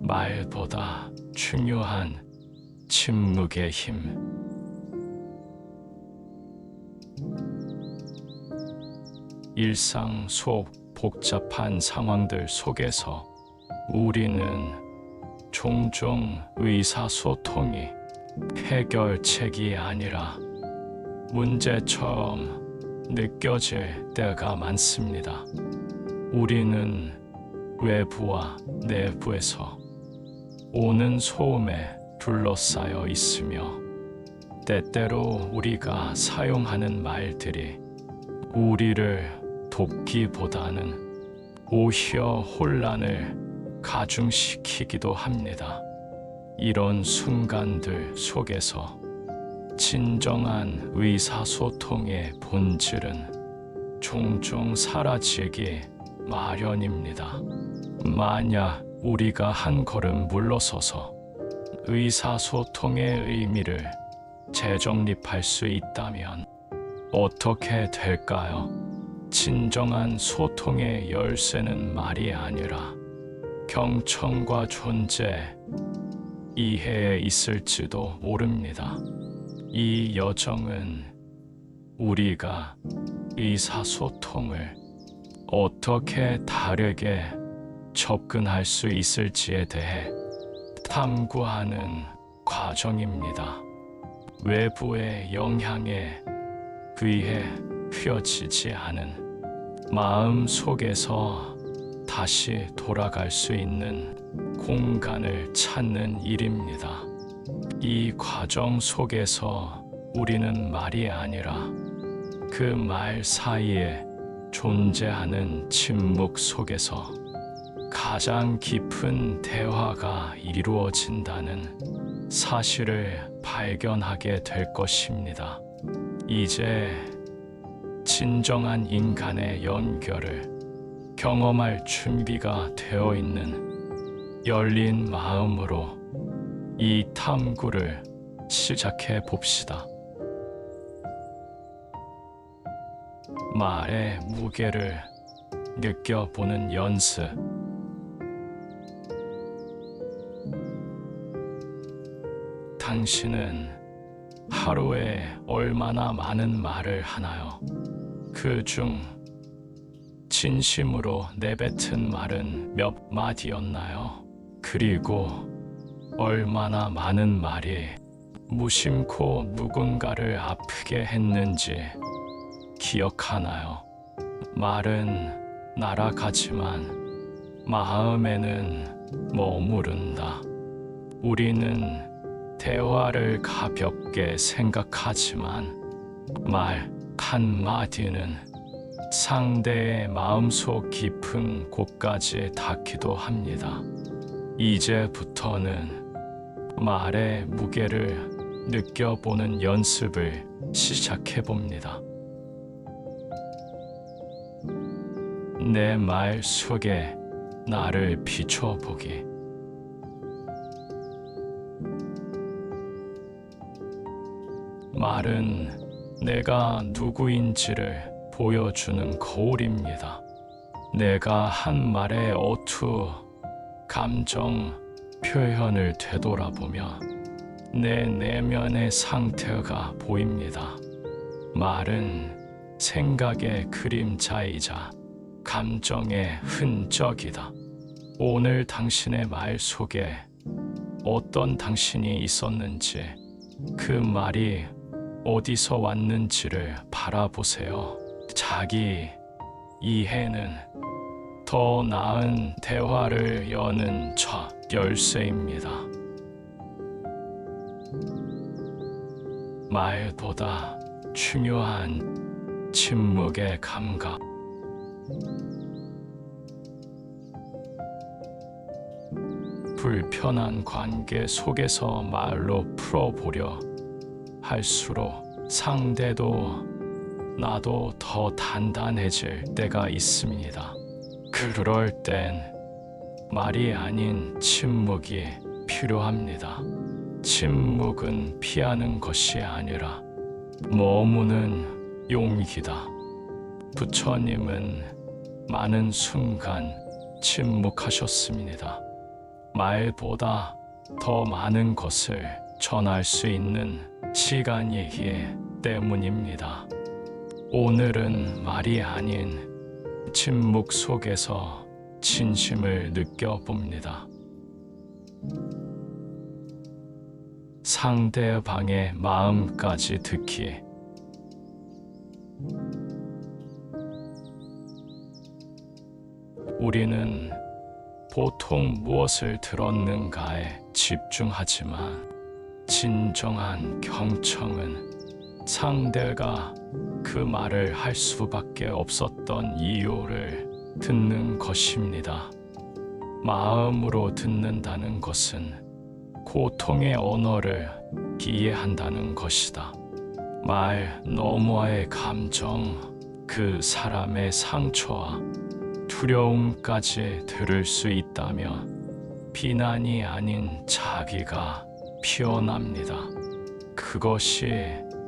말보다 중요한 침묵의 힘. 일상 속 복잡한 상황들 속에서 우리는 종종 의사소통이 해결책이 아니라 문제처럼 느껴질 때가 많습니다. 우리는 외부와 내부에서 오는 소음에 둘러싸여 있으며 때때로 우리가 사용하는 말들이 우리를 돕기보다는 오히려 혼란을 가중시키기도 합니다. 이런 순간들 속에서 진정한 의사소통의 본질은 종종 사라지기 마련입니다. 만약 우리가 한 걸음 물러서서 의사소통의 의미를 재정립할 수 있다면 어떻게 될까요? 진정한 소통의 열쇠는 말이 아니라 경청과 존재, 이해에 있을지도 모릅니다. 이 여정은 우리가 의사소통을 어떻게 다르게 접근할 수 있을지에 대해 탐구하는 과정입니다. 외부의 영향에 의해 휘어지지 않은 마음 속에서 다시 돌아갈 수 있는 공간을 찾는 일입니다. 이 과정 속에서 우리는 말이 아니라 그 말 사이에 존재하는 침묵 속에서 가장 깊은 대화가 이루어진다는 사실을 발견하게 될 것입니다. 이제 진정한 인간의 연결을 경험할 준비가 되어 있는 열린 마음으로 이 탐구를 시작해 봅시다. 말의 무게를 느껴보는 연습. 당신은 하루에 얼마나 많은 말을 하나요? 그중 진심으로 내뱉은 말은 몇 마디였나요? 그리고 얼마나 많은 말이 무심코 누군가를 아프게 했는지 기억하나요? 말은 날아가지만 마음에는 머무른다. 우리는 대화를 가볍게 생각하지만 말 한마디는 상대의 마음속 깊은 곳까지 닿기도 합니다. 이제부터는 말의 무게를 느껴보는 연습을 시작해봅니다. 내 말 속에 나를 비춰보기. 말은 내가 누구인지를 보여주는 거울입니다. 내가 한 말의 어투, 감정, 표현을 되돌아보며 내 내면의 상태가 보입니다. 말은 생각의 그림자이자 감정의 흔적이다. 오늘 당신의 말 속에 어떤 당신이 있었는지, 그 말이 어디서 왔는지를 바라보세요. 자기 이해는 더 나은 대화를 여는 첫 열쇠입니다. 말보다 중요한 침묵의 감각. 불편한 관계 속에서 말로 풀어보려 할수록 상대도 나도 더 단단해질 때가 있습니다. 그럴 땐 말이 아닌 침묵이 필요합니다. 침묵은 피하는 것이 아니라 머무는 용기다. 부처님은 많은 순간 침묵하셨습니다. 말보다 더 많은 것을 전할 수 있는 시간이기 때문입니다. 오늘은 말이 아닌 침묵 속에서 진심을 느껴봅니다. 상대방의 마음까지 듣기. 우리는 보통 무엇을 들었는가에 집중하지만 진정한 경청은 상대가 그 말을 할 수밖에 없었던 이유를 듣는 것입니다. 마음으로 듣는다는 것은 고통의 언어를 이해한다는 것이다. 말 너머의 감정, 그 사람의 상처와 두려움까지 들을 수 있다면 비난이 아닌 자비가 피어납니다. 그것이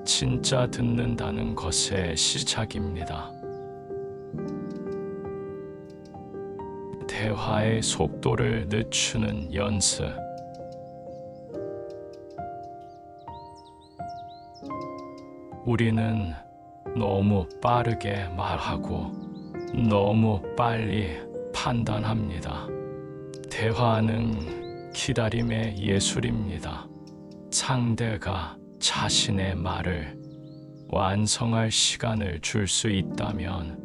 진짜 듣는다는 것의 시작입니다. 대화의 속도를 늦추는 연습. 우리는 너무 빠르게 말하고 너무 빨리 판단합니다. 대화는 기다림의 예술입니다. 상대가 자신의 말을 완성할 시간을 줄 수 있다면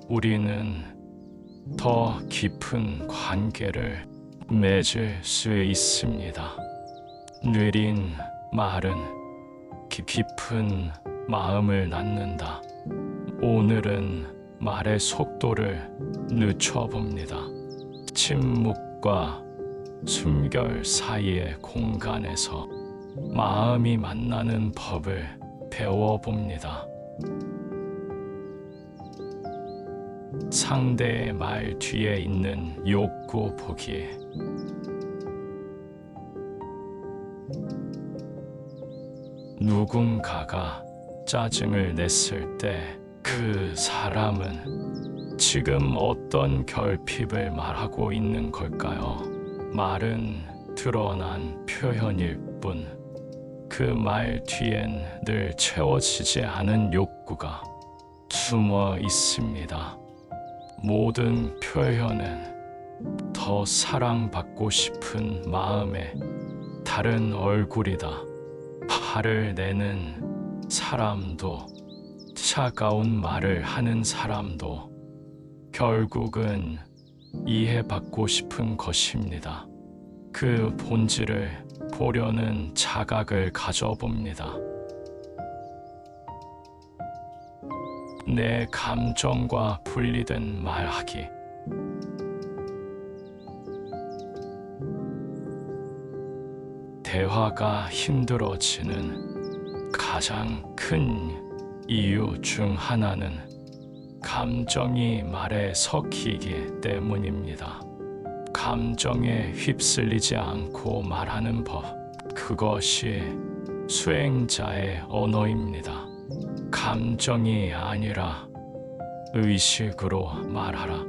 우리는 더 깊은 관계를 맺을 수 있습니다. 느린 말은 깊은 마음을 낳는다. 오늘은 말의 속도를 늦춰봅니다. 침묵과 숨결 사이의 공간에서 마음이 만나는 법을 배워봅니다. 상대의 말 뒤에 있는 욕구 보기. 누군가가 짜증을 냈을 때 그 사람은 지금 어떤 결핍을 말하고 있는 걸까요? 말은 드러난 표현일 뿐 그 말 뒤엔 늘 채워지지 않은 욕구가 숨어 있습니다. 모든 표현은 더 사랑받고 싶은 마음의 다른 얼굴이다. 화를 내는 사람도 차가운 말을 하는 사람도 결국은 이해받고 싶은 것입니다. 그 본질을 보려는 자각을 가져봅니다. 내 감정과 분리된 말하기. 대화가 힘들어지는 가장 큰 이유 중 하나는 감정이 말에 섞이기 때문입니다. 감정에 휩쓸리지 않고 말하는 법, 그것이 수행자의 언어입니다. 감정이 아니라 의식으로 말하라.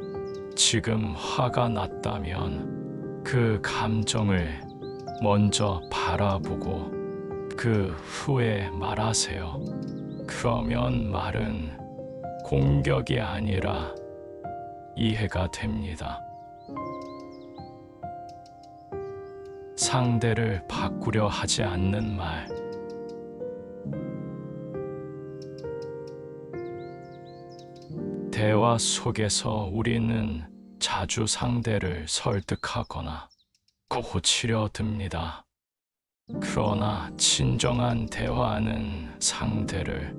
지금 화가 났다면 그 감정을 먼저 바라보고 그 후에 말하세요. 그러면 말은 공격이 아니라 이해가 됩니다. 상대를 바꾸려 하지 않는 말. 대화 속에서 우리는 자주 상대를 설득하거나 고치려 듭니다. 그러나 진정한 대화는 상대를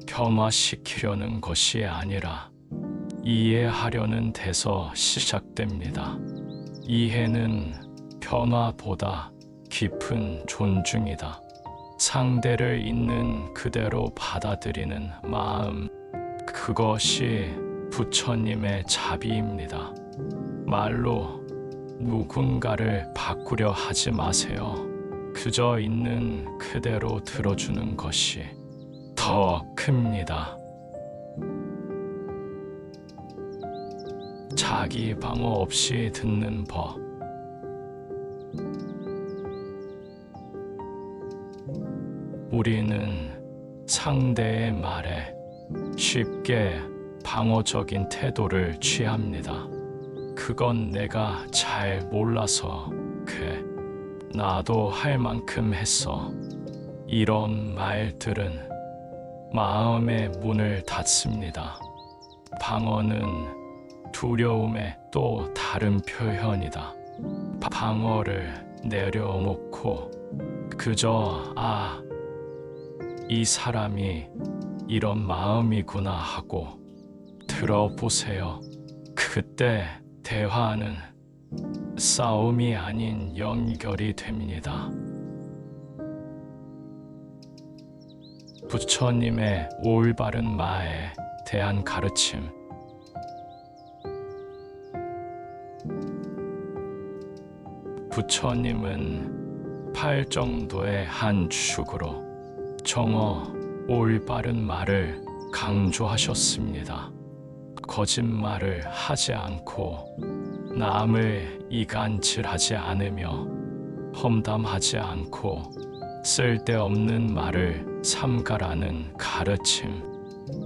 변화시키려는 것이 아니라 이해하려는 데서 시작됩니다. 이해는 변화보다 깊은 존중이다. 상대를 있는 그대로 받아들이는 마음, 그것이 부처님의 자비입니다. 말로 누군가를 바꾸려 하지 마세요. 그저 있는 그대로 들어주는 것이 더 큽니다. 자기 방어 없이 듣는 법. 우리는 상대의 말에 쉽게 방어적인 태도를 취합니다. 그건 내가 잘 몰라서 나도 할 만큼 했어. 이런 말들은 마음의 문을 닫습니다. 방어는 두려움의 또 다른 표현이다. 방어를 내려놓고 그저 이 사람이 이런 마음이구나 하고 들어보세요. 그때 대화는 싸움이 아닌 연결이 됩니다. 부처님의 올바른 말에 대한 가르침. 부처님은 8 정도의 한 축으로 정어 올바른 말을 강조하셨습니다. 거짓말을 하지 않고 남을 이간질하지 않으며 험담하지 않고 쓸데없는 말을 삼가라는 가르침.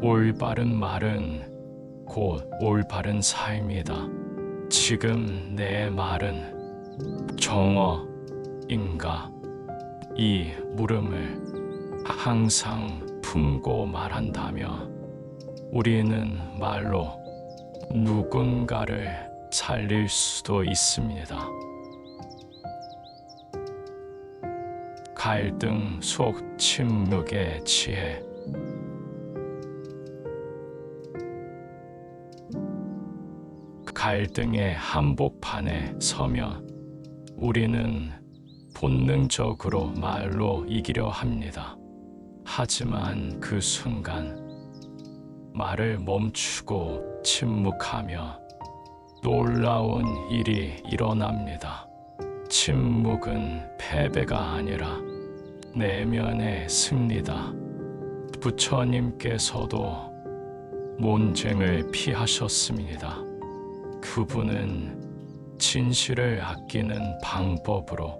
올바른 말은 곧 올바른 삶이다. 지금 내 말은 정어인가? 이 물음을 항상 품고 말한다며 우리는 말로 누군가를 살릴 수도 있습니다. 갈등 속 침묵의 지혜. 갈등의 한복판에 서면 우리는 본능적으로 말로 이기려 합니다. 하지만 그 순간 말을 멈추고 침묵하며 놀라운 일이 일어납니다. 침묵은 패배가 아니라 내면의 승리다. 부처님께서도 논쟁을 피하셨습니다. 그분은 진실을 아끼는 방법으로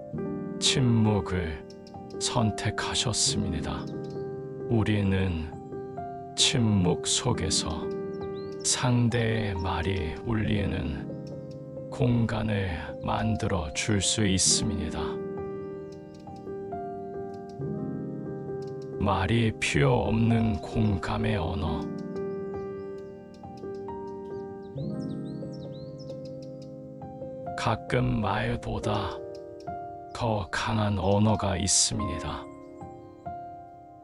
침묵을 선택하셨습니다. 우리는 침묵 속에서 상대의 말이 울리는 공간을 만들어 줄 수 있습니다. 말이 필요 없는 공감의 언어. 가끔 말보다 더 강한 언어가 있습니다.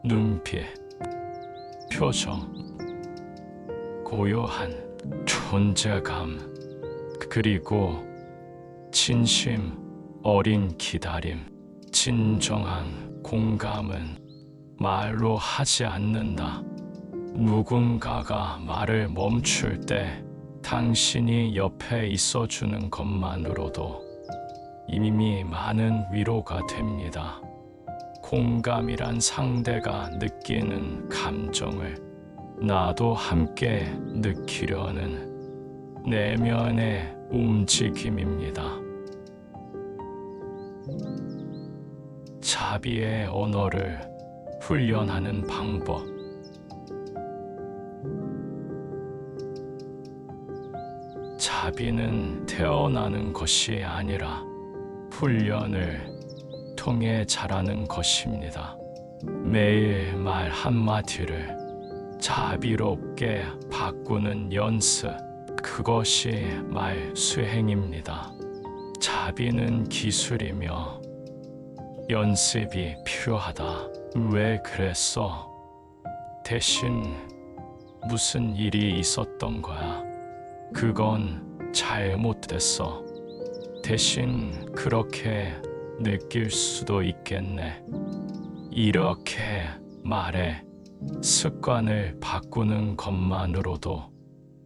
눈빛, 표정, 고요한 존재감, 그리고 진심 어린 기다림. 진정한 공감은 말로 하지 않는다. 누군가가 말을 멈출 때 당신이 옆에 있어주는 것만으로도 이미 많은 위로가 됩니다. 공감이란 상대가 느끼는 감정을 나도 함께 느끼려는 내면의 움직임입니다. 자비의 언어를 훈련하는 방법. 자비는 태어나는 것이 아니라 훈련을 통해 자라는 것입니다. 매일 말 한마디를 자비롭게 바꾸는 연습, 그것이 말 수행입니다. 자비는 기술이며 연습이 필요하다. 왜 그랬어? 대신 무슨 일이 있었던 거야? 그건 잘못됐어. 대신 그렇게 느낄 수도 있겠네. 이렇게 말해 습관을 바꾸는 것만으로도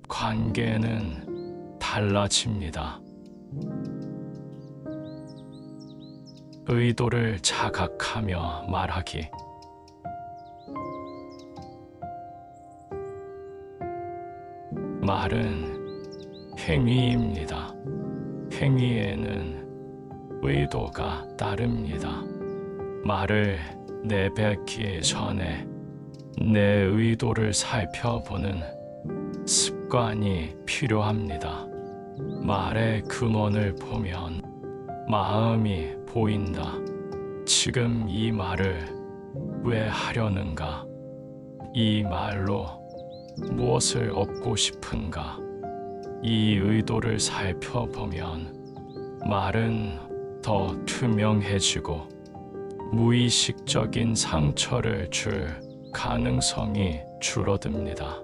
관계는 달라집니다. 의도를 자각하며 말하기. 말은 행위입니다. 행위에는 의도가 따릅니다. 말을 내뱉기 전에 내 의도를 살펴보는 습관이 필요합니다. 말의 근원을 보면 마음이 보인다. 지금 이 말을 왜 하려는가? 이 말로 무엇을 얻고 싶은가? 이 의도를 살펴보면 말은 더 투명해지고 무의식적인 상처를 줄 가능성이 줄어듭니다.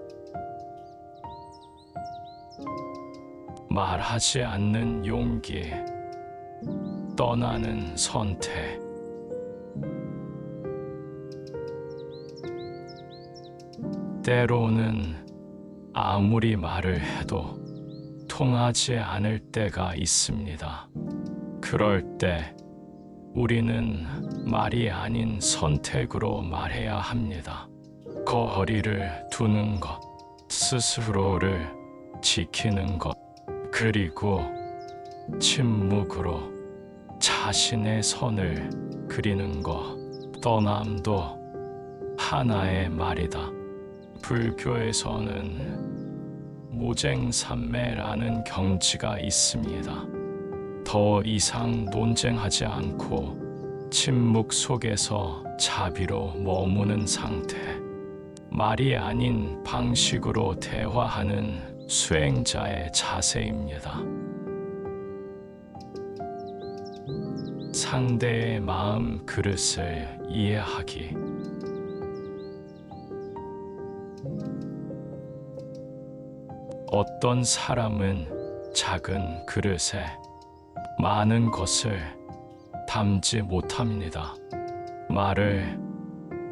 말하지 않는 용기, 떠나는 선택. 때로는 아무리 말을 해도 통하지 않을 때가 있습니다. 그럴 때 우리는 말이 아닌 선택으로 말해야 합니다. 거리를 두는 것, 스스로를 지키는 것, 그리고 침묵으로 자신의 선을 그리는 것, 떠남도 하나의 말이다. 불교에서는 무쟁삼매라는 경지가 있습니다. 더 이상 논쟁하지 않고 침묵 속에서 자비로 머무는 상태, 말이 아닌 방식으로 대화하는 수행자의 자세입니다. 상대의 마음 그릇을 이해하기. 어떤 사람은 작은 그릇에 많은 것을 담지 못합니다. 말을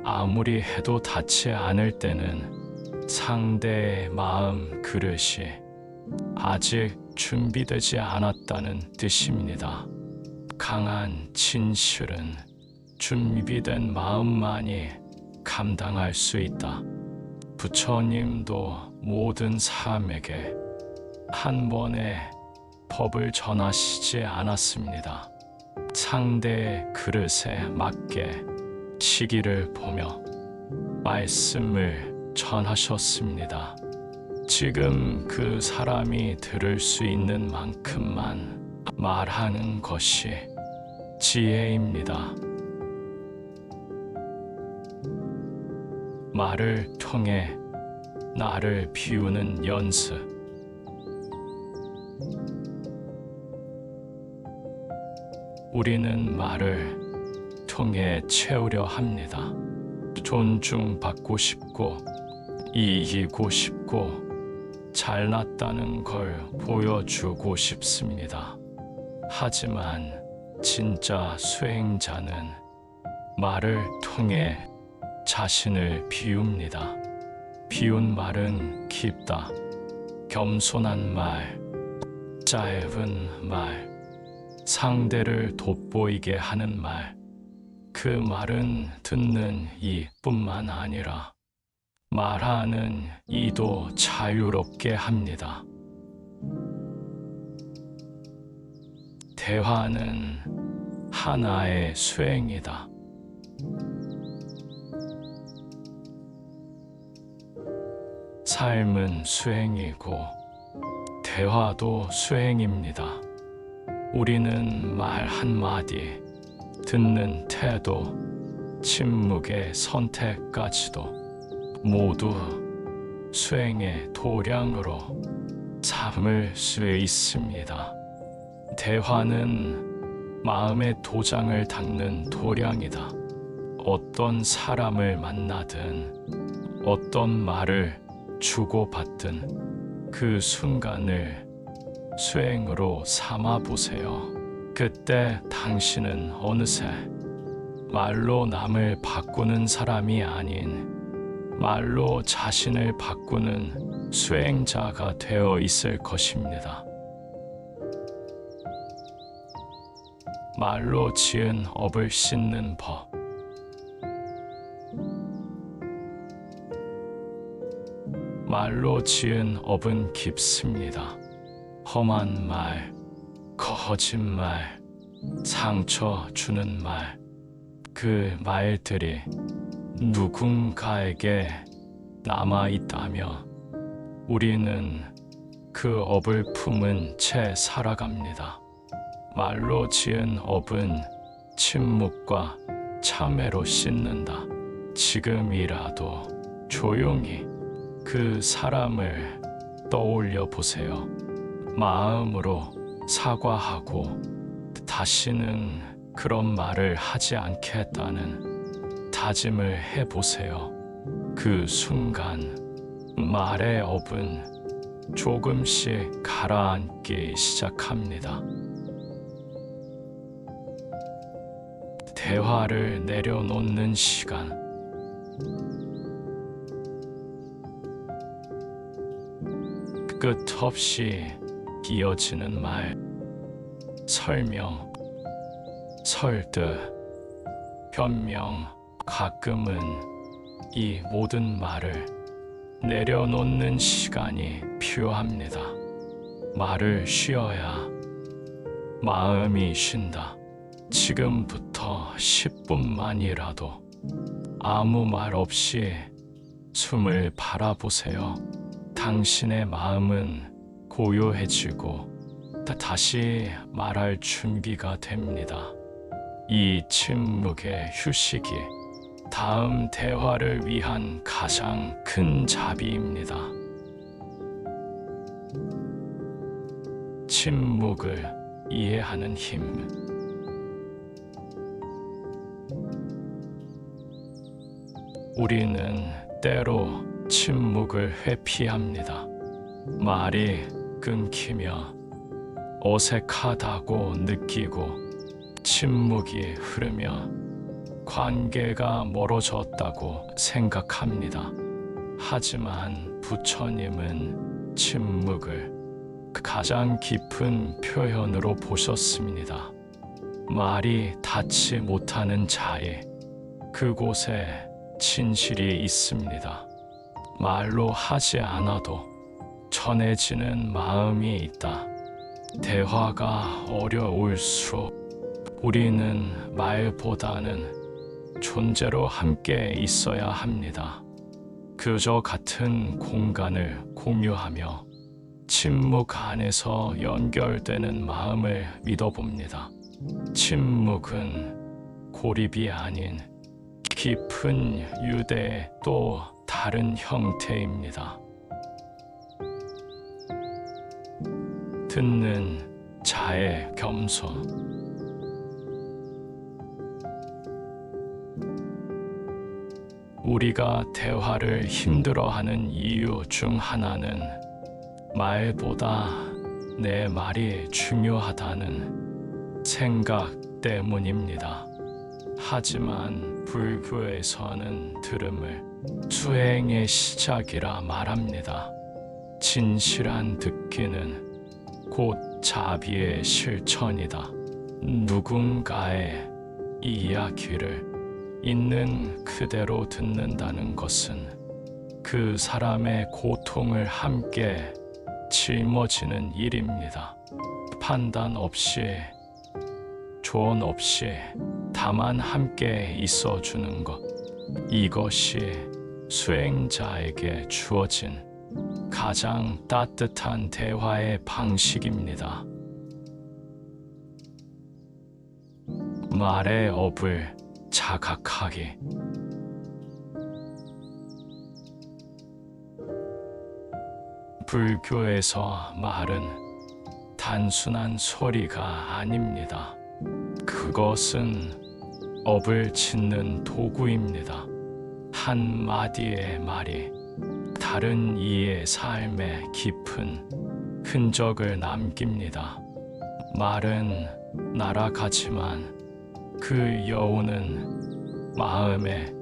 아무리 해도 닿지 않을 때는 상대의 마음 그릇이 아직 준비되지 않았다는 뜻입니다. 강한 진실은 준비된 마음만이 감당할 수 있다. 부처님도 모든 사람에게 한 번에 법을 전하시지 않았습니다. 상대의 그릇에 맞게 시기를 보며 말씀을 전하셨습니다. 지금 그 사람이 들을 수 있는 만큼만 말하는 것이 지혜입니다. 말을 통해 나를 비우는 연습. 우리는 말을 통해 채우려 합니다. 존중받고 싶고, 이기고 싶고, 잘났다는 걸 보여주고 싶습니다. 하지만 진짜 수행자는 말을 통해 자신을 비웁니다. 비운 말은 깊다. 겸손한 말, 짧은 말, 상대를 돋보이게 하는 말. 그 말은 듣는 이뿐만 아니라 말하는 이도 자유롭게 합니다. 대화는 하나의 수행이다. 삶은 수행이고 대화도 수행입니다. 우리는 말 한마디, 듣는 태도, 침묵의 선택까지도 모두 수행의 도량으로 삼을 수 있습니다. 대화는 마음의 도장을 닦는 도량이다. 어떤 사람을 만나든 어떤 말을 주고받든 그 순간을 수행으로 삼아 보세요. 그때 당신은 어느새 말로 남을 바꾸는 사람이 아닌 말로 자신을 바꾸는 수행자가 되어 있을 것입니다. 말로 지은 업을 씻는 법. 말로 지은 업은 깊습니다. 험한 말, 거짓말, 상처 주는 말, 그 말들이 누군가에게 남아있다며 우리는 그 업을 품은 채 살아갑니다. 말로 지은 업은 침묵과 참회로 씻는다. 지금이라도 조용히 그 사람을 떠올려 보세요. 마음으로 사과하고 다시는 그런 말을 하지 않겠다는 다짐을 해보세요. 그 순간 말의 업은 조금씩 가라앉기 시작합니다. 대화를 내려놓는 시간. 끝없이 이어지는 말, 설명, 설득, 변명. 가끔은 이 모든 말을 내려놓는 시간이 필요합니다. 말을 쉬어야 마음이 쉰다. 지금부터 10분만이라도 아무 말 없이 숨을 바라보세요. 당신의 마음은 고요해지고 다시 말할 준비가 됩니다. 이 침묵의 휴식이 다음 대화를 위한 가장 큰 자비입니다. 침묵을 이해하는 힘. 우리는 때로 침묵을 회피합니다. 말이 끊기며 어색하다고 느끼고 침묵이 흐르며 관계가 멀어졌다고 생각합니다. 하지만 부처님은 침묵을 가장 깊은 표현으로 보셨습니다. 말이 닿지 못하는 자에 그곳에 진실이 있습니다. 말로 하지 않아도 전해지는 마음이 있다. 대화가 어려울수록 우리는 말보다는 존재로 함께 있어야 합니다. 그저 같은 공간을 공유하며 침묵 안에서 연결되는 마음을 믿어봅니다. 침묵은 고립이 아닌 깊은 유대의 또 다른 형태입니다. 듣는 자의 겸손. 우리가 대화를 힘들어하는 이유 중 하나는 말보다 내 말이 중요하다는 생각 때문입니다. 하지만 불교에서는 들음을 수행의 시작이라 말합니다. 진실한 듣기는 곧 자비의 실천이다. 누군가의 이야기를 있는 그대로 듣는다는 것은 그 사람의 고통을 함께 짊어지는 일입니다. 판단 없이, 조언 없이 다만 함께 있어주는 것. 이것이 수행자에게 주어진 가장 따뜻한 대화의 방식입니다. 말의 업을 자각하기. 불교에서 말은 단순한 소리가 아닙니다. 그것은 업을 짓는 도구입니다. 한 마디의 말이 다른 이의 삶에 깊은 흔적을 남깁니다. 말은 날아가지만 그 여운은 마음에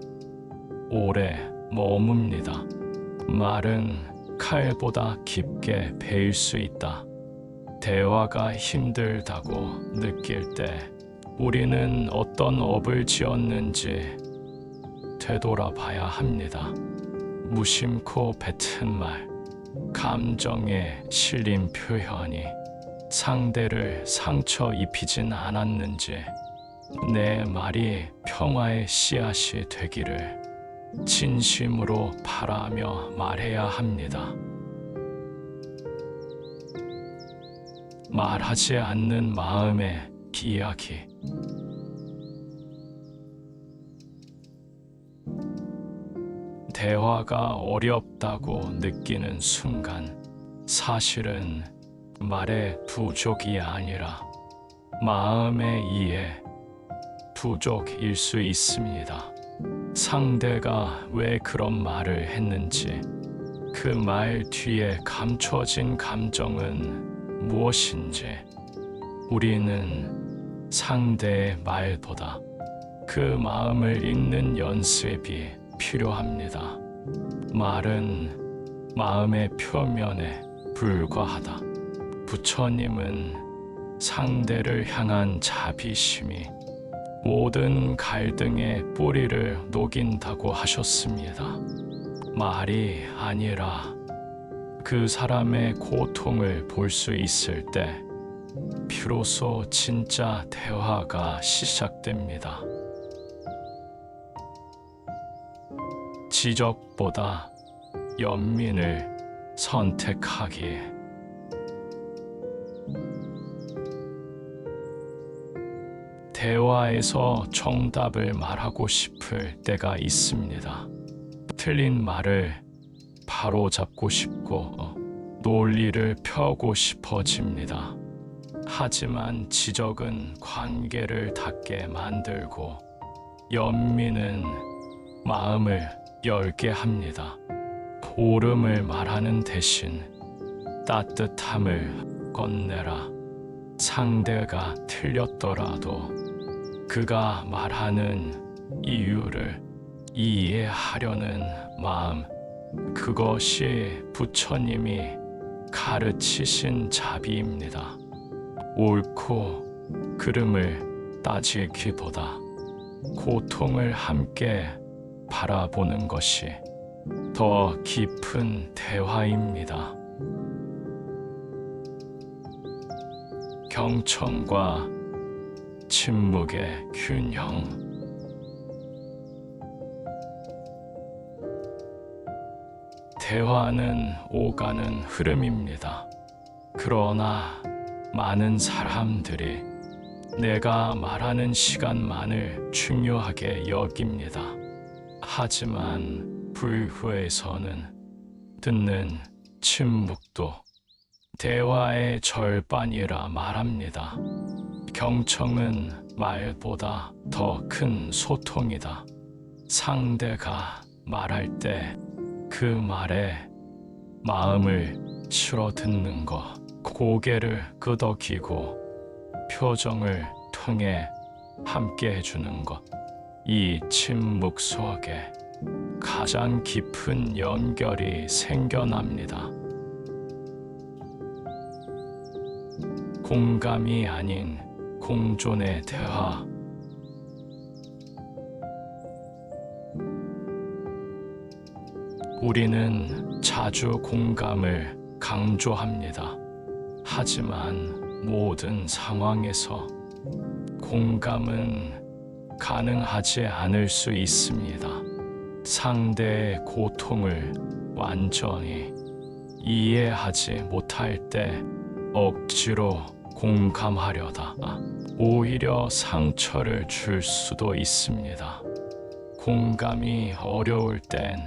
오래 머뭅니다. 말은 칼보다 깊게 베일 수 있다. 대화가 힘들다고 느낄 때 우리는 어떤 업을 지었는지 되돌아봐야 합니다. 무심코 뱉은 말, 감정에 실린 표현이 상대를 상처 입히진 않았는지 내 말이 평화의 씨앗이 되기를 진심으로 바라며 말해야 합니다. 말하지 않는 마음의 이야기. 대화가 어렵다고 느끼는 순간 사실은 말의 부족이 아니라 마음의 이해 부족일 수 있습니다. 상대가 왜 그런 말을 했는지, 그 말 뒤에 감춰진 감정은 무엇인지 우리는 상대의 말보다 그 마음을 읽는 연습이 필요합니다. 말은 마음의 표면에 불과하다. 부처님은 상대를 향한 자비심이 모든 갈등의 뿌리를 녹인다고 하셨습니다. 말이 아니라 그 사람의 고통을 볼 수 있을 때 비로소 진짜 대화가 시작됩니다. 지적보다 연민을 선택하기. 대화에서 정답을 말하고 싶을 때가 있습니다. 틀린 말을 바로 잡고 싶고 논리를 펴고 싶어집니다. 하지만 지적은 관계를 닿게 만들고 연민은 마음을 열게 합니다. 옳음을 말하는 대신 따뜻함을 건네라. 상대가 틀렸더라도 그가 말하는 이유를 이해하려는 마음, 그것이 부처님이 가르치신 자비입니다. 옳고 그름을 따지기보다 고통을 함께 바라보는 것이 더 깊은 대화입니다. 경청과 침묵의 균형. 대화는 오가는 흐름입니다. 그러나 많은 사람들이 내가 말하는 시간만을 중요하게 여깁니다. 하지만 불후에서는 듣는 침묵도 대화의 절반이라 말합니다. 경청은 말보다 더 큰 소통이다. 상대가 말할 때 그 말에 마음을 실어 듣는 것, 고개를 끄덕이고 표정을 통해 함께 해주는 것, 이 침묵 속에 가장 깊은 연결이 생겨납니다. 공감이 아닌 공존의 대화. 우리는 자주 공감을 강조합니다. 하지만 모든 상황에서 공감은 가능하지 않을 수 있습니다. 상대의 고통을 완전히 이해하지 못할 때 억지로 공감하려다 오히려 상처를 줄 수도 있습니다. 공감이 어려울 땐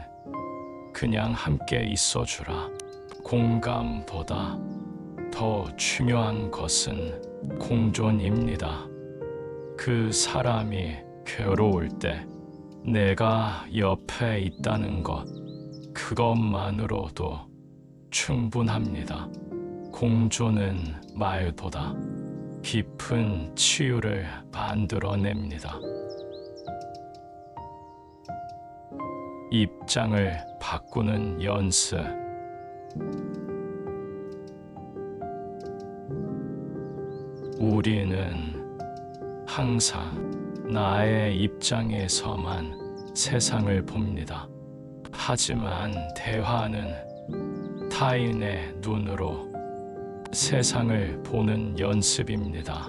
그냥 함께 있어주라. 공감보다 더 중요한 것은 공존입니다. 그 사람이 괴로울 때 내가 옆에 있다는 것, 그것만으로도 충분합니다. 공존은 말보다 깊은 치유를 만들어냅니다. 입장을 바꾸는 연습. 우리는 항상 나의 입장에서만 세상을 봅니다. 하지만 대화는 타인의 눈으로 세상을 보는 연습입니다.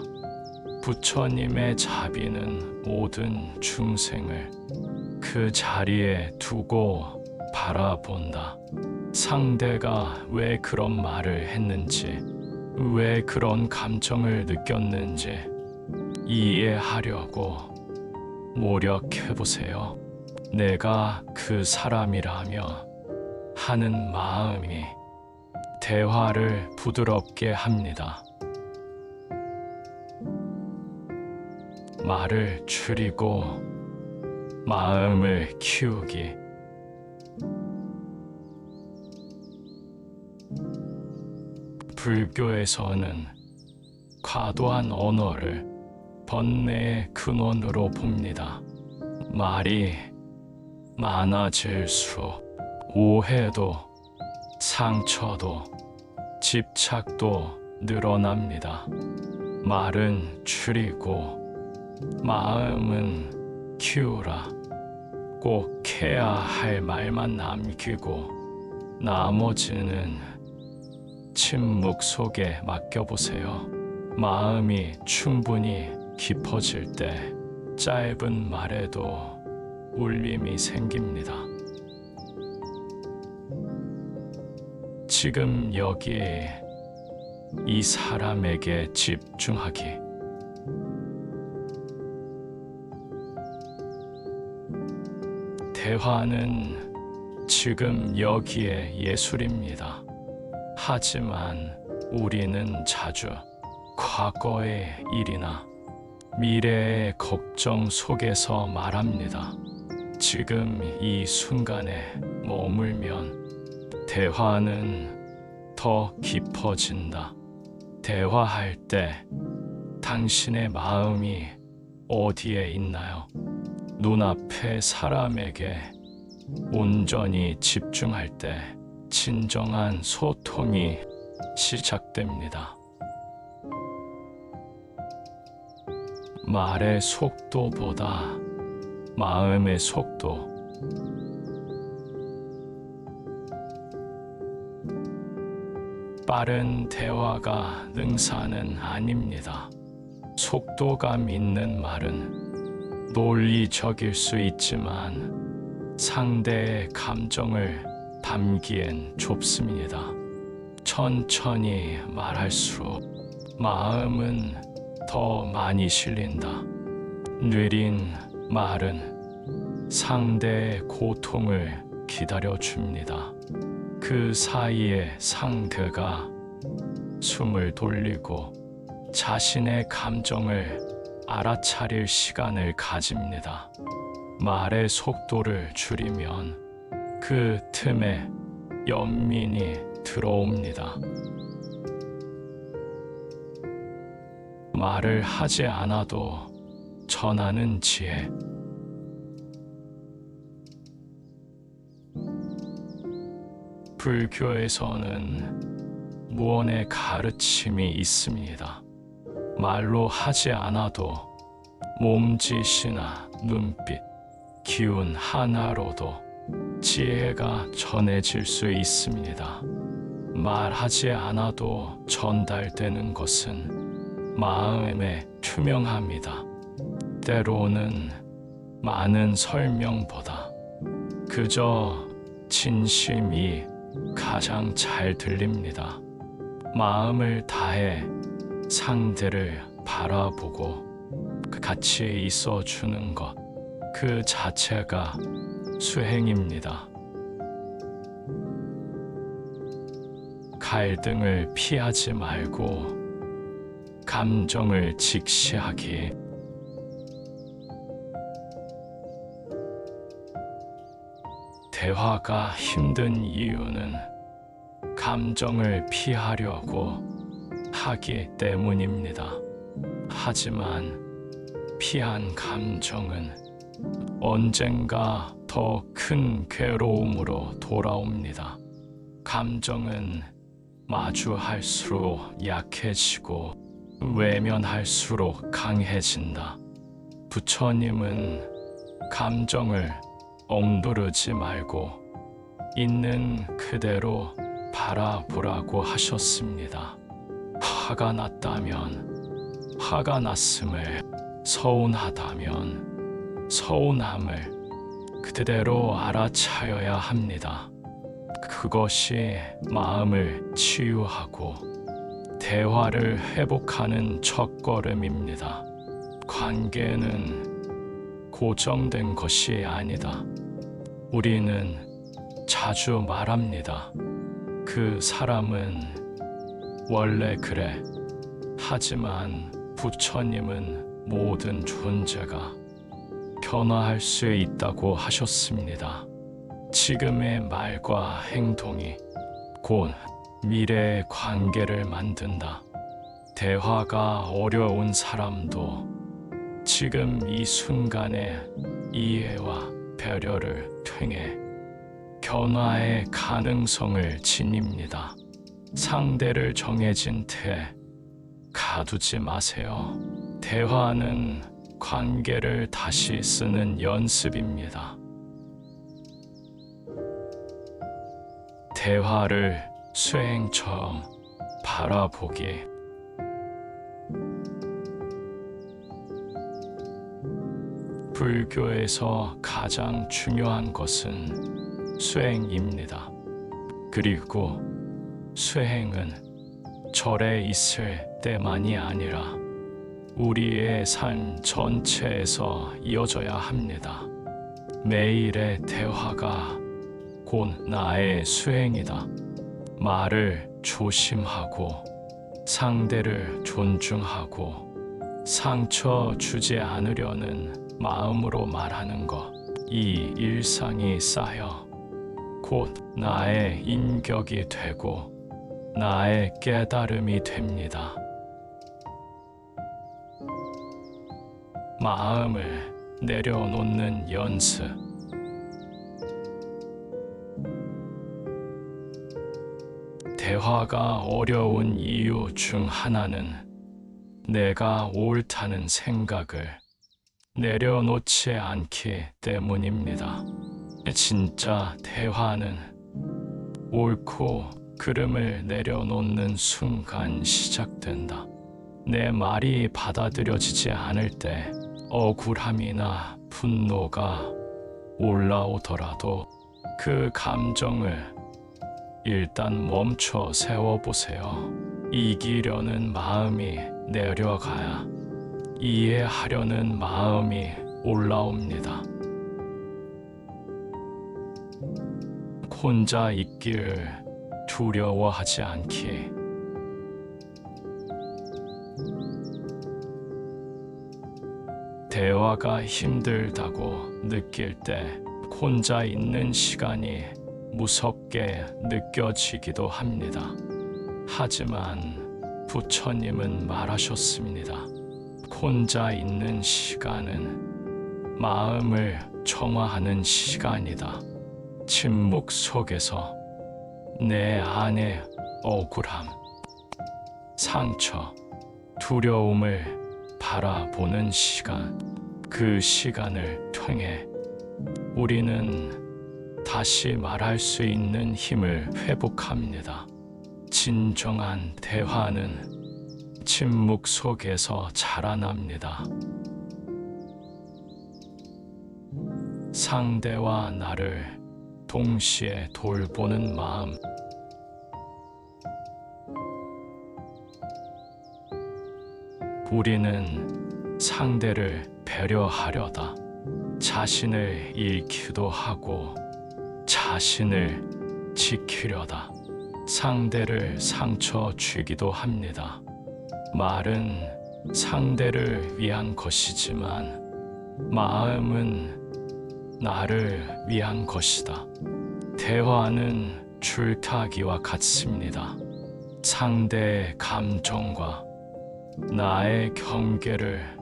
부처님의 자비는 모든 중생을 그 자리에 두고 바라본다. 상대가 왜 그런 말을 했는지, 왜 그런 감정을 느꼈는지 이해하려고 노력해보세요. 내가 그 사람이라며 하는 마음이 대화를 부드럽게 합니다. 말을 줄이고 마음을 키우기. 불교에서는 과도한 언어를 번뇌의 근원으로 봅니다. 말이 많아질수록 오해도 상처도 집착도 늘어납니다. 말은 줄이고 마음은 키우라. 꼭 해야 할 말만 남기고 나머지는 침묵 속에 맡겨보세요. 마음이 충분히 깊어질 때 짧은 말에도 울림이 생깁니다. 지금 여기 이 사람에게 집중하기. 대화는 지금 여기에 예술입니다. 하지만 우리는 자주 과거의 일이나 미래의 걱정 속에서 말합니다. 지금 이 순간에 머물면 대화는 더 깊어진다. 대화할 때 당신의 마음이 어디에 있나요? 눈앞의 사람에게 온전히 집중할 때 진정한 소통이 시작됩니다. 말의 속도보다 마음의 속도. 빠른 대화가 능사는 아닙니다. 속도감 있는 말은 논리적일 수 있지만 상대의 감정을 담기엔 좁습니다. 천천히 말할수록 마음은 더 많이 실린다. 느린 말은 상대의 고통을 기다려줍니다. 그 사이에 상대가 숨을 돌리고 자신의 감정을 알아차릴 시간을 가집니다. 말의 속도를 줄이면 그 틈에 연민이 들어옵니다. 말을 하지 않아도 전하는 지혜. 불교에서는 무언의 가르침이 있습니다. 말로 하지 않아도 몸짓이나 눈빛, 기운 하나로도 지혜가 전해질 수 있습니다. 말하지 않아도 전달되는 것은 마음에 투명합니다. 때로는 많은 설명보다 그저 진심이 가장 잘 들립니다. 마음을 다해 상대를 바라보고 같이 있어주는 것, 그 자체가 수행입니다. 갈등을 피하지 말고 감정을 직시하기. 대화가 힘든 이유는 감정을 피하려고 하기 때문입니다. 하지만 피한 감정은 언젠가 더 큰 괴로움으로 돌아옵니다. 감정은 마주할수록 약해지고 외면할수록 강해진다. 부처님은 감정을 억누르지 말고 있는 그대로 바라보라고 하셨습니다. 화가 났다면 화가 났음을, 서운하다면 서운함을 그대로 알아차려야 합니다. 그것이 마음을 치유하고 대화를 회복하는 첫걸음입니다. 관계는 고정된 것이 아니다. 우리는 자주 말합니다. 그 사람은 원래 그래. 하지만 부처님은 모든 존재가 변화할 수 있다고 하셨습니다. 지금의 말과 행동이 곧 미래의 관계를 만든다. 대화가 어려운 사람도 지금 이 순간의 이해와 배려를 통해 변화의 가능성을 지닙니다. 상대를 정해진 틀에 가두지 마세요. 대화는 관계를 다시 쓰는 연습입니다. 대화를 수행처럼 바라보기. 불교에서 가장 중요한 것은 수행입니다. 그리고 수행은 절에 있을 때만이 아니라 우리의 삶 전체에서 이어져야 합니다. 매일의 대화가 곧 나의 수행이다. 말을 조심하고 상대를 존중하고 상처 주지 않으려는 마음으로 말하는 것, 이 일상이 쌓여 곧 나의 인격이 되고 나의 깨달음이 됩니다. 마음을 내려놓는 연습. 대화가 어려운 이유 중 하나는 내가 옳다는 생각을 내려놓지 않기 때문입니다. 진짜 대화는 옳고 그름을 내려놓는 순간 시작된다. 내 말이 받아들여지지 않을 때 억울함이나 분노가 올라오더라도 그 감정을 일단 멈춰 세워보세요. 이기려는 마음이 내려가야 이해하려는 마음이 올라옵니다. 혼자 있기를 두려워하지 않기. 대화가 힘들다고 느낄 때 혼자 있는 시간이 무섭게 느껴지기도 합니다. 하지만 부처님은 말하셨습니다. 혼자 있는 시간은 마음을 정화하는 시간이다. 침묵 속에서 내 안의 억울함, 상처, 두려움을 바라보는 시간, 그 시간을 통해 우리는 다시 말할 수 있는 힘을 회복합니다. 진정한 대화는 침묵 속에서 자라납니다. 상대와 나를 동시에 돌보는 마음. 우리는 상대를 배려하려다 자신을 잃기도 하고 자신을 지키려다 상대를 상처 주기도 합니다. 말은 상대를 위한 것이지만 마음은 나를 위한 것이다. 대화는 줄타기와 같습니다. 상대의 감정과 나의 경계를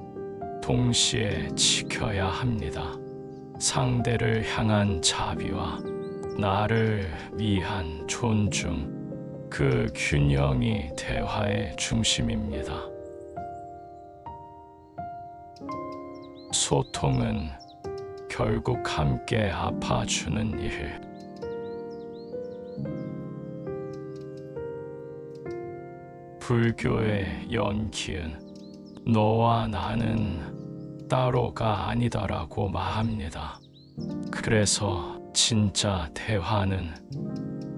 동시에 지켜야 합니다. 상대를 향한 자비와 나를 위한 존중, 그 균형이 대화의 중심입니다. 소통은 결국 함께 아파주는 일. 불교의 연기은 너와 나는 따로가 아니다라고 말합니다. 그래서 진짜 대화는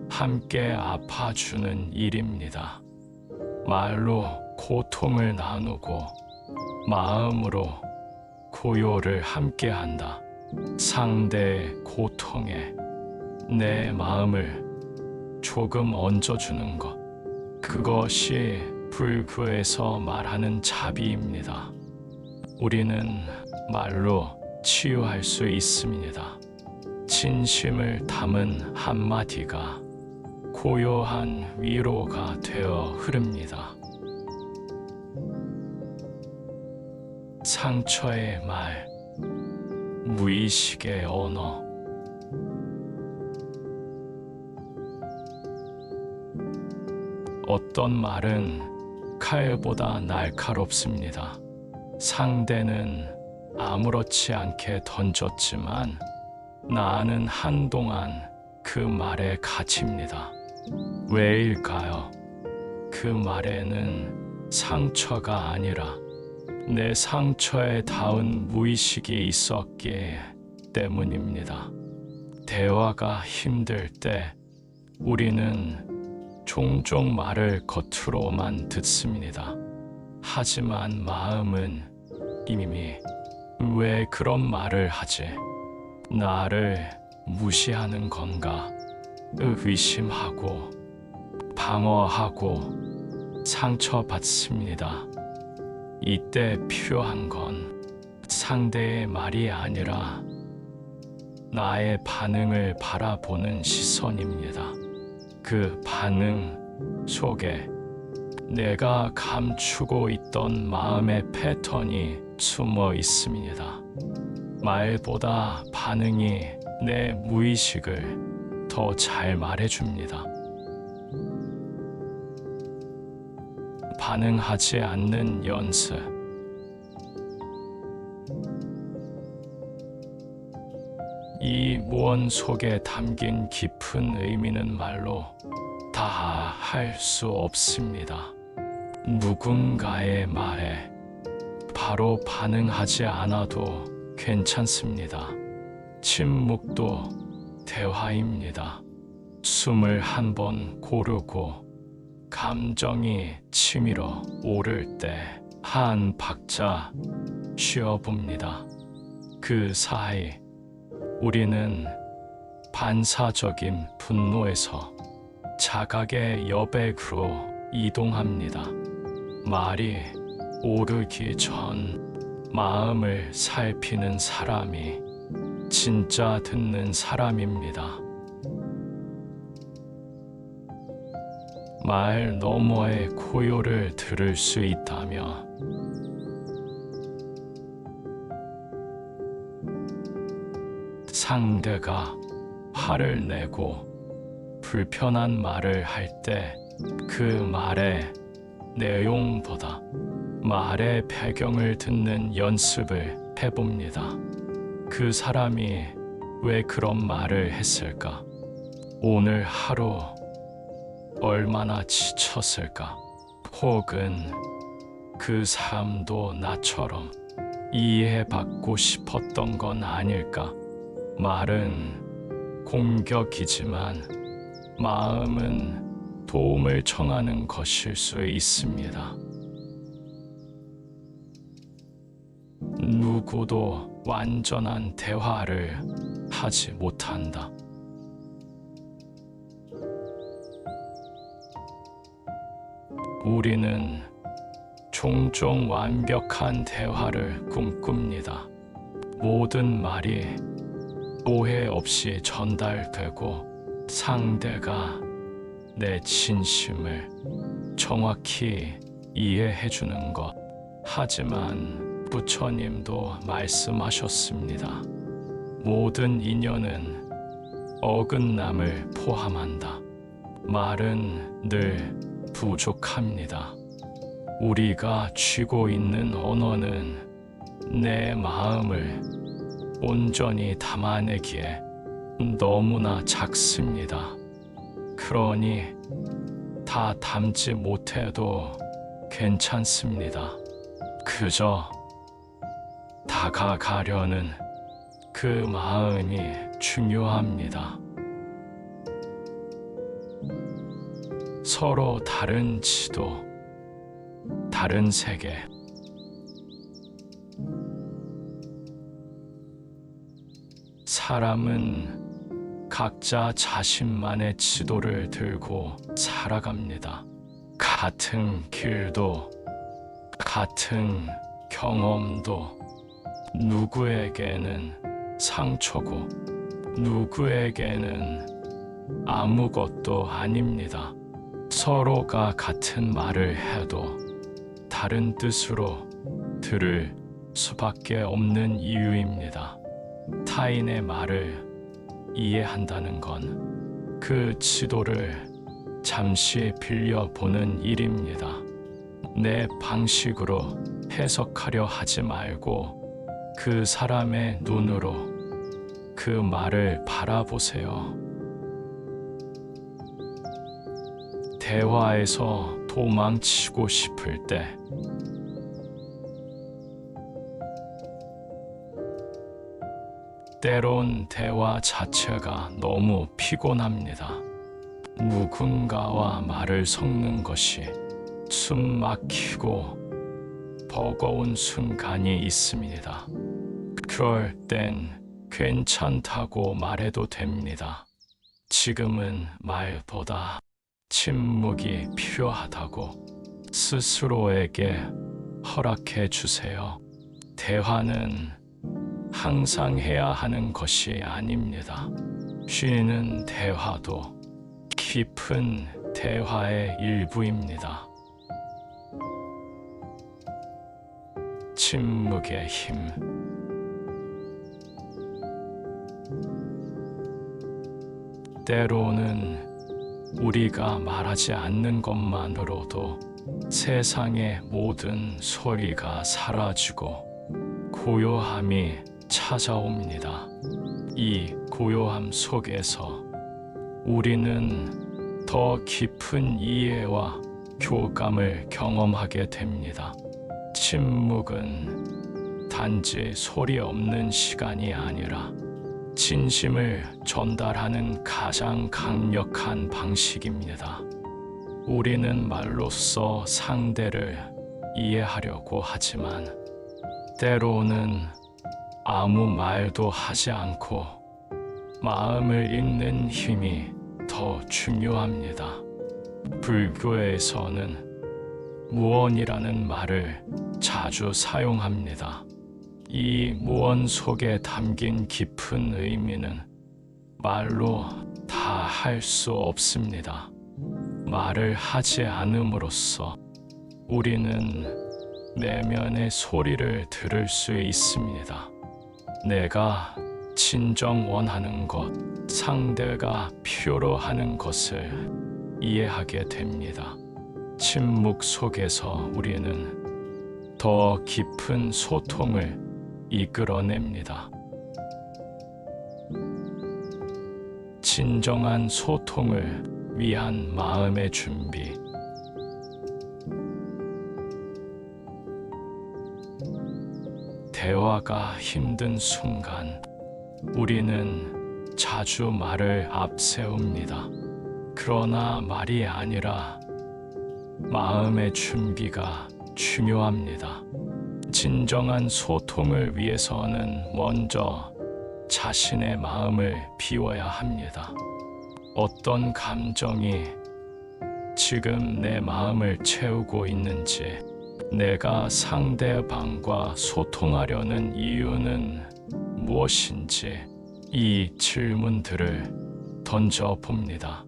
함께 아파주는 일입니다. 말로 고통을 나누고 마음으로 고요를 함께 한다. 상대의 고통에 내 마음을 조금 얹어주는 것. 그것이 불교에서 말하는 자비입니다. 우리는 말로 치유할 수 있습니다. 진심을 담은 한마디가 고요한 위로가 되어 흐릅니다. 상처의 말, 무의식의 언어. 어떤 말은 칼보다 날카롭습니다. 상대는 아무렇지 않게 던졌지만 나는 한동안 그 말에 갇힙니다. 왜일까요? 그 말에는 상처가 아니라 내 상처에 닿은 무의식이 있었기 때문입니다. 대화가 힘들 때 우리는 종종 말을 겉으로만 듣습니다. 하지만 마음은 이미 왜 그런 말을 하지? 나를 무시하는 건가? 의심하고 방어하고 상처받습니다. 이때 필요한 건 상대의 말이 아니라 나의 반응을 바라보는 시선입니다. 그 반응 속에 내가 감추고 있던 마음의 패턴이 숨어 있습니다. 말보다 반응이 내 무의식을 더 잘 말해줍니다. 반응하지 않는 연습. 이 무언 속에 담긴 깊은 의미는 말로 다 할 수 없습니다. 누군가의 말에 바로 반응하지 않아도 괜찮습니다. 침묵도 대화입니다. 숨을 한번 고르고 감정이 치밀어 오를 때 한 박자 쉬어봅니다. 그 사이 우리는 반사적인 분노에서 자각의 여백으로 이동합니다. 말이 오르기 전 마음을 살피는 사람이 진짜 듣는 사람입니다. 말 너머의 고요를 들을 수 있다며 상대가 화를 내고 불편한 말을 할 때 그 말의 내용보다 말의 배경을 듣는 연습을 해봅니다. 그 사람이 왜 그런 말을 했을까? 오늘 하루 얼마나 지쳤을까? 혹은 그 사람도 나처럼 이해받고 싶었던 건 아닐까? 말은 공격이지만 마음은 도움을 청하는 것일 수 있습니다. 누구도 완전한 대화를 하지 못한다. 우리는 종종 완벽한 대화를 꿈꿉니다. 모든 말이 오해 없이 전달되고 상대가 내 진심을 정확히 이해해 주는 것. 하지만 부처님도 말씀하셨습니다. 모든 인연은 어긋남을 포함한다. 말은 늘 부족합니다. 우리가 쥐고 있는 언어는 내 마음을 온전히 담아내기에 너무나 작습니다. 그러니 다 담지 못해도 괜찮습니다. 그저 다가가려는 그 마음이 중요합니다. 서로 다른 지도, 다른 세계. 사람은 각자 자신만의 지도를 들고 살아갑니다. 같은 길도, 같은 경험도 누구에게는 상처고 누구에게는 아무것도 아닙니다. 서로가 같은 말을 해도 다른 뜻으로 들을 수밖에 없는 이유입니다. 타인의 말을 이해한다는 건 그 지도를 잠시 빌려보는 일입니다. 내 방식으로 해석하려 하지 말고 그 사람의 눈으로 그 말을 바라보세요. 대화에서 도망치고 싶을 때 때론 대화 자체가 너무 피곤합니다. 누군가와 말을 섞는 것이 숨 막히고 버거운 순간이 있습니다. 그럴 땐 괜찮다고 말해도 됩니다. 지금은 말보다 침묵이 필요하다고 스스로에게 허락해 주세요. 대화는 항상 해야 하는 것이 아닙니다. 쉬는 대화도 깊은 대화의 일부입니다. 침묵의 힘. 때로는 우리가 말하지 않는 것만으로도 세상의 모든 소리가 사라지고 고요함이 찾아옵니다. 이 고요함 속에서 우리는 더 깊은 이해와 교감을 경험하게 됩니다. 침묵은 단지 소리 없는 시간이 아니라 진심을 전달하는 가장 강력한 방식입니다. 우리는 말로써 상대를 이해하려고 하지만 때로는 아무 말도 하지 않고 마음을 읽는 힘이 더 중요합니다. 불교에서는 무언이라는 말을 자주 사용합니다. 이 무언 속에 담긴 깊은 의미는 말로 다 할 수 없습니다. 말을 하지 않음으로써 우리는 내면의 소리를 들을 수 있습니다. 내가 진정 원하는 것, 상대가 필요로 하는 것을 이해하게 됩니다. 침묵 속에서 우리는 더 깊은 소통을 이끌어냅니다. 진정한 소통을 위한 마음의 준비. 대화가 힘든 순간 우리는 자주 말을 앞세웁니다. 그러나 말이 아니라 마음의 준비가 중요합니다. 진정한 소통을 위해서는 먼저 자신의 마음을 비워야 합니다. 어떤 감정이 지금 내 마음을 채우고 있는지, 내가 상대방과 소통하려는 이유는 무엇인지 이 질문들을 던져봅니다.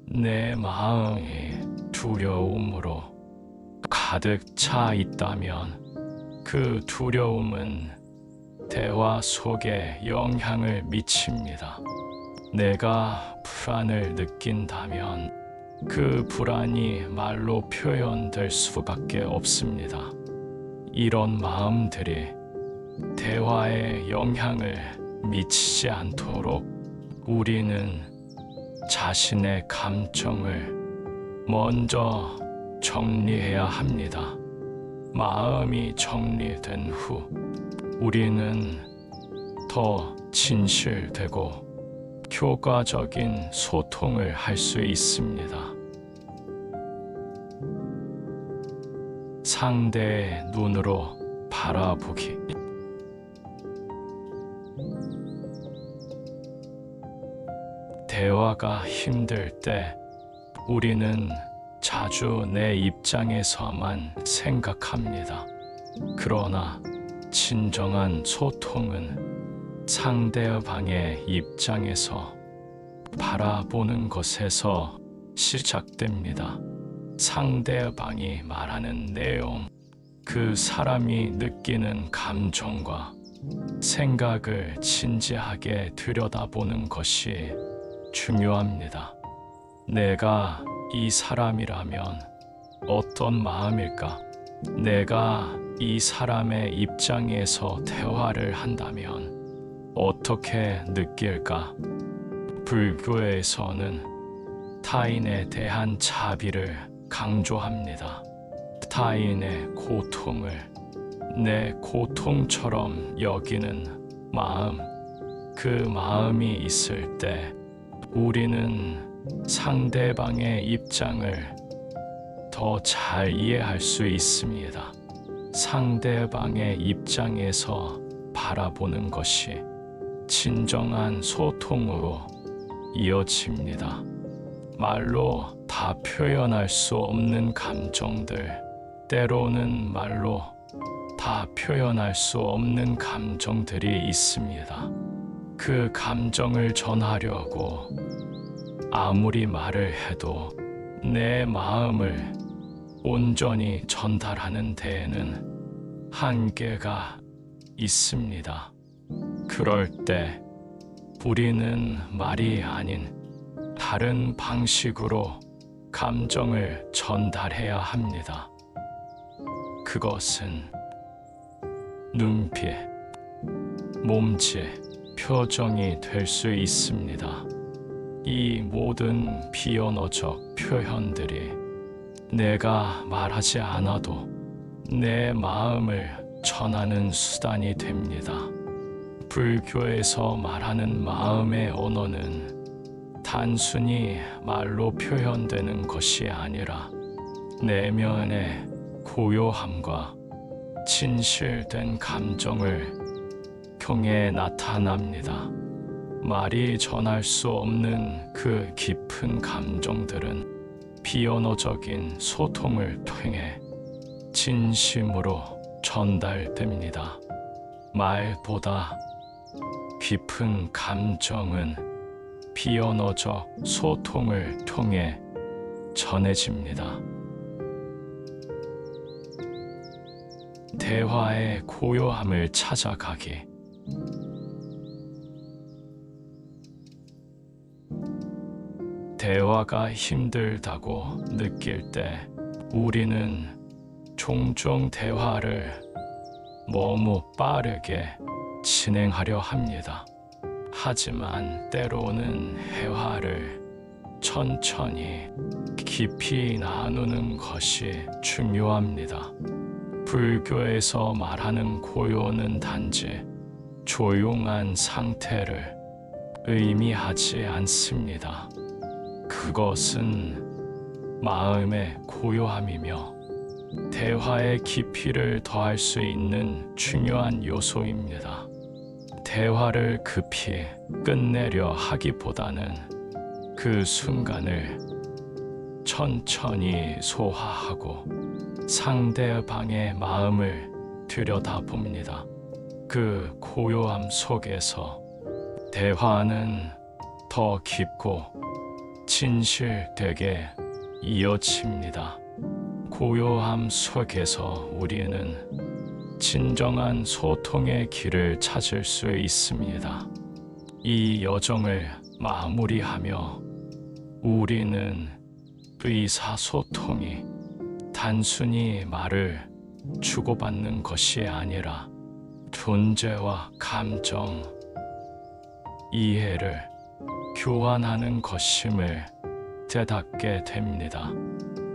내 마음이 두려움으로 가득 차 있다면 그 두려움은 대화 속에 영향을 미칩니다. 내가 불안을 느낀다면 그 불안이 말로 표현될 수밖에 없습니다. 이런 마음들이 대화에 영향을 미치지 않도록 우리는 자신의 감정을 먼저 정리해야 합니다. 마음이 정리된 후 우리는 더 진실되고 효과적인 소통을 할 수 있습니다. 상대의 눈으로 바라보기. 대화가 힘들 때 우리는 자주 내 입장에서만 생각합니다. 그러나 진정한 소통은 상대방의 입장에서 바라보는 것에서 시작됩니다. 상대방이 말하는 내용, 그 사람이 느끼는 감정과 생각을 진지하게 들여다보는 것이 중요합니다. 내가 이 사람이라면 어떤 마음일까? 내가 이 사람의 입장에서 대화를 한다면 어떻게 느낄까? 불교에서는 타인에 대한 자비를 강조합니다. 타인의 고통을 내 고통처럼 여기는 마음, 그 마음이 있을 때 우리는 상대방의 입장을 더 잘 이해할 수 있습니다. 상대방의 입장에서 바라보는 것이 진정한 소통으로 이어집니다. 말로 다 표현할 수 없는 감정들, 때로는 말로 다 표현할 수 없는 감정들이 있습니다. 그 감정을 전하려고 아무리 말을 해도 내 마음을 온전히 전달하는 데에는 한계가 있습니다. 그럴 때 우리는 말이 아닌 다른 방식으로 감정을 전달해야 합니다. 그것은 눈빛, 몸짓, 표정이 될 수 있습니다. 이 모든 비언어적 표현들이 내가 말하지 않아도 내 마음을 전하는 수단이 됩니다. 불교에서 말하는 마음의 언어는 단순히 말로 표현되는 것이 아니라 내면의 고요함과 진실된 감정을 통해 나타납니다. 말이 전할 수 없는 그 깊은 감정들은 비언어적인 소통을 통해 진심으로 전달됩니다. 말보다 깊은 감정은 비언어적 소통을 통해 전해집니다. 대화의 고요함을 찾아가기. 대화가 힘들다고 느낄 때 우리는 종종 대화를 너무 빠르게 진행하려 합니다. 하지만 때로는 대화를 천천히 깊이 나누는 것이 중요합니다. 불교에서 말하는 고요는 단지 조용한 상태를 의미하지 않습니다. 그것은 마음의 고요함이며 대화의 깊이를 더할 수 있는 중요한 요소입니다. 대화를 급히 끝내려 하기보다는 그 순간을 천천히 소화하고 상대방의 마음을 들여다봅니다. 그 고요함 속에서 대화는 더 깊고 진실되게 이어집니다. 고요함 속에서 우리는 진정한 소통의 길을 찾을 수 있습니다. 이 여정을 마무리하며 우리는 의사소통이 단순히 말을 주고받는 것이 아니라 존재와 감정, 이해를 교환하는 것임을 깨닫게 됩니다.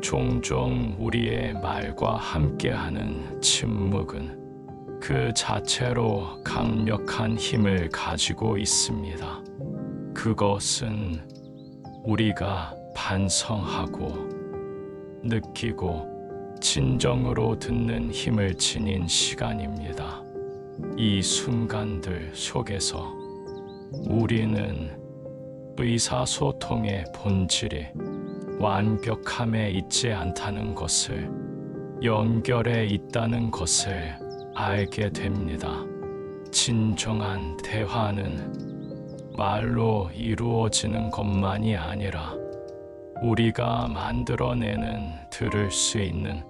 종종 우리의 말과 함께하는 침묵은 그 자체로 강력한 힘을 가지고 있습니다. 그것은 우리가 반성하고 느끼고 진정으로 듣는 힘을 지닌 시간입니다. 이 순간들 속에서 우리는 의사소통의 본질이 완벽함에 있지 않다는 것을, 연결에 있다는 것을 알게 됩니다. 진정한 대화는 말로 이루어지는 것만이 아니라 우리가 만들어내는 들을 수 있는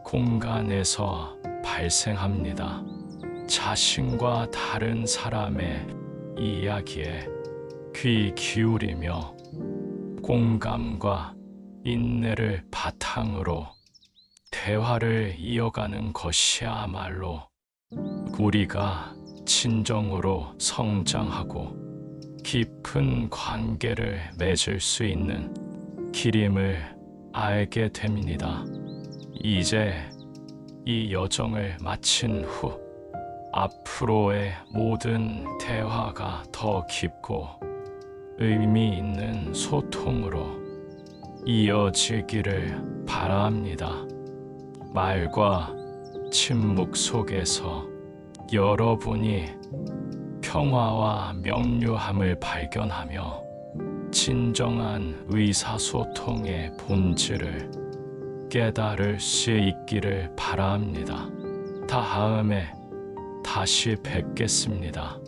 공간에서 발생합니다. 자신과 다른 사람의 이야기에 귀 기울이며 공감과 인내를 바탕으로 대화를 이어가는 것이야말로 우리가 진정으로 성장하고 깊은 관계를 맺을 수 있는 길임을 알게 됩니다. 이제 이 여정을 마친 후 앞으로의 모든 대화가 더 깊고 의미 있는 소통으로 이어지기를 바랍니다. 말과 침묵 속에서 여러분이 평화와 명료함을 발견하며 진정한 의사소통의 본질을 깨달을 수 있기를 바랍니다. 다음에 다시 뵙겠습니다.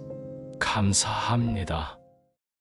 감사합니다.